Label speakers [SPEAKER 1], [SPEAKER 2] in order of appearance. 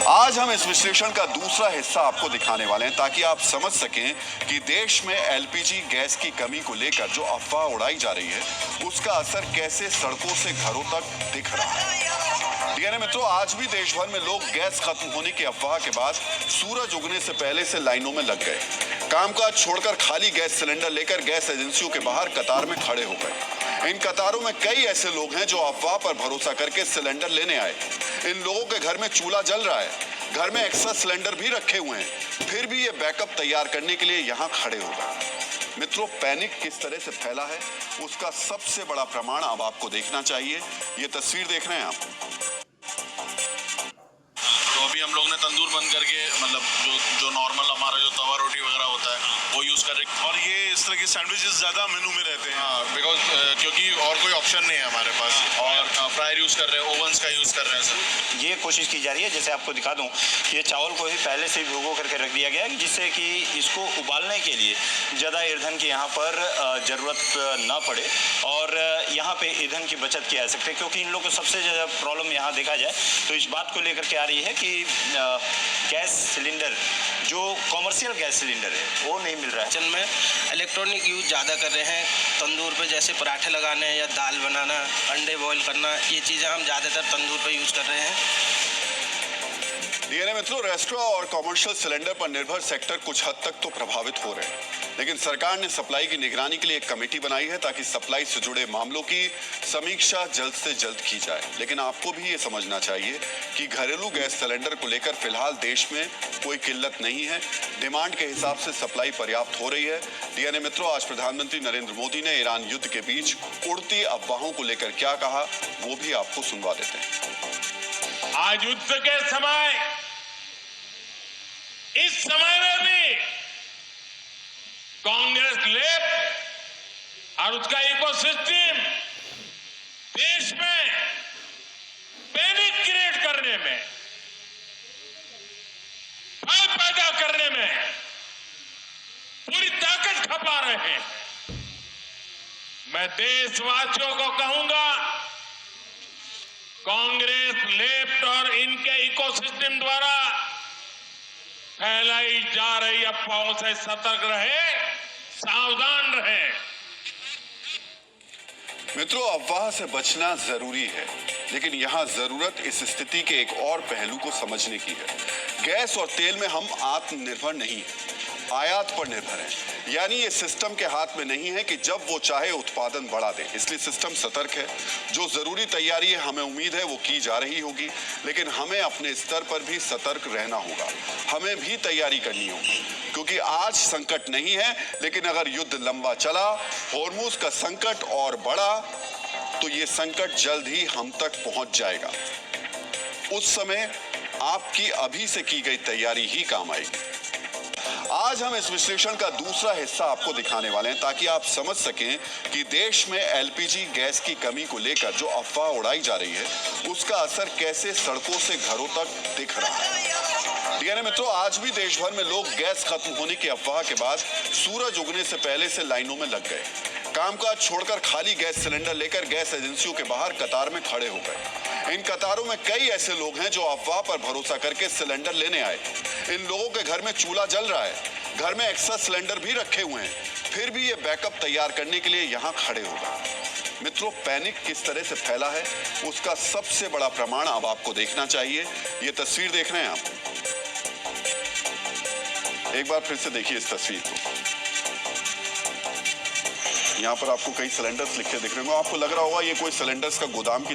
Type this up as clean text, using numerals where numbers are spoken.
[SPEAKER 1] आज हम इस विश्लेषण का दूसरा हिस्सा आपको दिखाने वाले हैं ताकि आप समझ सकें कि देश में एलपीजी गैस की कमी को लेकर जो अफवाह उड़ाई जा रही है उसका असर कैसे सड़कों से घरों तक दिख रहा है। डीएनए मित्रों, आज भी देश भर में लोग गैस खत्म होने की अफवाह के बाद सूरज उगने से पहले से लाइनों में लग गए। कामकाज छोड़कर खाली गैस सिलेंडर लेकर गैस एजेंसियों के बाहर कतार में खड़े हो गए। इन कतारों में कई ऐसे लोग हैं जो अफवाह पर भरोसा करके सिलेंडर लेने आए। इन लोगों के घर में चूल्हा जल रहा है, घर में एक्स्ट्रा सिलेंडर भी रखे हुए हैं, फिर भी ये बैकअप तैयार करने के लिए यहाँ खड़े हो गए। मित्रों, पैनिक किस तरह से फैला है उसका सबसे बड़ा प्रमाण अब आपको देखना चाहिए। ये तस्वीर देख रहे हैं आप।
[SPEAKER 2] तो अभी हम लोग ने तंदूर बंद करके मतलब जो नॉर्मल हमारा जो तवा रोटी वगैरह होता है वो यूज़ कर रहे।
[SPEAKER 3] और ये इस तरह के सैंडविचेस ज़्यादा मेनू में रहते हैं।
[SPEAKER 2] हाँ, बिकॉज क्योंकि और कोई ऑप्शन नहीं है हमारे पास। और फ्रायर यूज़ कर रहे हैं, ओवंस का यूज़ कर रहे हैं सर।
[SPEAKER 4] ये कोशिश की जा रही है, जैसे आपको दिखा दूं, ये चावल को ही पहले से भिगो करके रख दिया गया है जिससे कि इसको उबालने के लिए ज़्यादा ईंधन की यहाँ पर ज़रूरत ना पड़े और यहाँ पे ईंधन की बचत की जा सकती है। क्योंकि इन लोगों को सबसे ज़्यादा प्रॉब्लम यहाँ देखा जाए तो इस बात को लेकर के आ रही है कि गैस सिलेंडर जो कॉमर्शियल गैस सिलेंडर है वो नहीं मिल रहा है।
[SPEAKER 5] किचन में इलेक्ट्रॉनिक यूज़ ज़्यादा कर रहे हैं। तंदूर पे जैसे पराठे लगाने या दाल बनाना, अंडे बॉईल करना, ये चीज़ें हम ज़्यादातर तंदूर पे यूज़ कर रहे हैं।
[SPEAKER 1] डीएनए मित्रों, रेस्टोरेंट और कॉमर्शियल सिलेंडर पर निर्भर सेक्टर कुछ हद तक तो प्रभावित हो रहे हैं, लेकिन सरकार ने सप्लाई की निगरानी के लिए एक कमेटी बनाई है ताकि सप्लाई से जुड़े मामलों की समीक्षा जल्द से जल्द की जाए। लेकिन आपको भी ये समझना चाहिए कि घरेलू गैस सिलेंडर को लेकर फिलहाल देश में कोई किल्लत नहीं है। डिमांड के हिसाब से सप्लाई पर्याप्त हो रही है। डीएनए मित्रों, आज प्रधानमंत्री नरेंद्र मोदी ने ईरान युद्ध के बीच उड़ती अफवाहों को लेकर क्या कहा वो भी आपको सुनवा देते हैं।
[SPEAKER 3] आज युद्ध के समय, इस समय में भी कांग्रेस लेफ्ट और उसका इकोसिस्टम देश में पैनिक क्रिएट करने में, भय पैदा करने में पूरी ताकत खपा रहे हैं। मैं देशवासियों को कहूंगा, कांग्रेस लेफ्ट और इनके इकोसिस्टम द्वारा फैलाई जा रही अफवाहों से सतर्क रहे, सावधान रहे।
[SPEAKER 1] मित्रों, अफवाह से बचना जरूरी है, लेकिन यहाँ जरूरत इस स्थिति के एक और पहलू को समझने की है। गैस और तेल में हम आत्मनिर्भर नहीं हैं, आयात पर निर्भर हैं। यानी ये सिस्टम के हाथ में नहीं है कि जब वो चाहे उत्पादन बढ़ा दे। इसलिए सिस्टम सतर्क है। जो जरूरी तैयारी है हमें उम्मीद है वो की जा रही होगी, लेकिन हमें अपने स्तर पर भी सतर्क रहना होगा। हमें भी तैयारी करनी होगी, क्योंकि आज संकट नहीं है, लेकिन अगर युद्ध लंबा चला, होर्मुज का संकट और बढ़ा, तो ये संकट जल्द ही हम तक पहुंच जाएगा। उस समय आपकी अभी से की गई तैयारी ही काम आएगी। आज हम इस विश्लेषण का दूसरा हिस्सा आपको दिखाने वाले हैं ताकि आप समझ सकें कि देश में एलपीजी गैस की कमी को लेकर जो अफवाह उड़ाई जा रही है उसका असर कैसे सड़कों से घरों तक दिख रहा है। डीएनए मित्रों, आज भी देश भर में लोग गैस खत्म होने की अफवाह के बाद सूरज उगने से पहले से लाइनों में लग गए। कामकाज छोड़कर खाली गैस सिलेंडर लेकर गैस एजेंसियों के बाहर कतार में खड़े हो गए। इन कतारों में कई ऐसे लोग हैं जो अफवाह पर भरोसा करके सिलेंडर लेने आए। इन लोगों के घर में चूल्हा जल रहा है, घर में एक्स्ट्रा सिलेंडर भी रखे हुए हैं, फिर भी ये बैकअप तैयार करने के लिए यहाँ खड़े हो गए। मित्रों, पैनिक किस तरह से fैला है उसका सबसे बड़ा प्रमाण अब आपको देखना चाहिए। ये तस्वीर देख रहे हैं आप। एक बार फिर से देखिए इस तस्वीर को। यहाँ पर आपको कई सिलेंडर्स लिखे दिख रहे होंगे। आपको लग रहा होगा ये कोई सिलेंडर्स का गोदाम की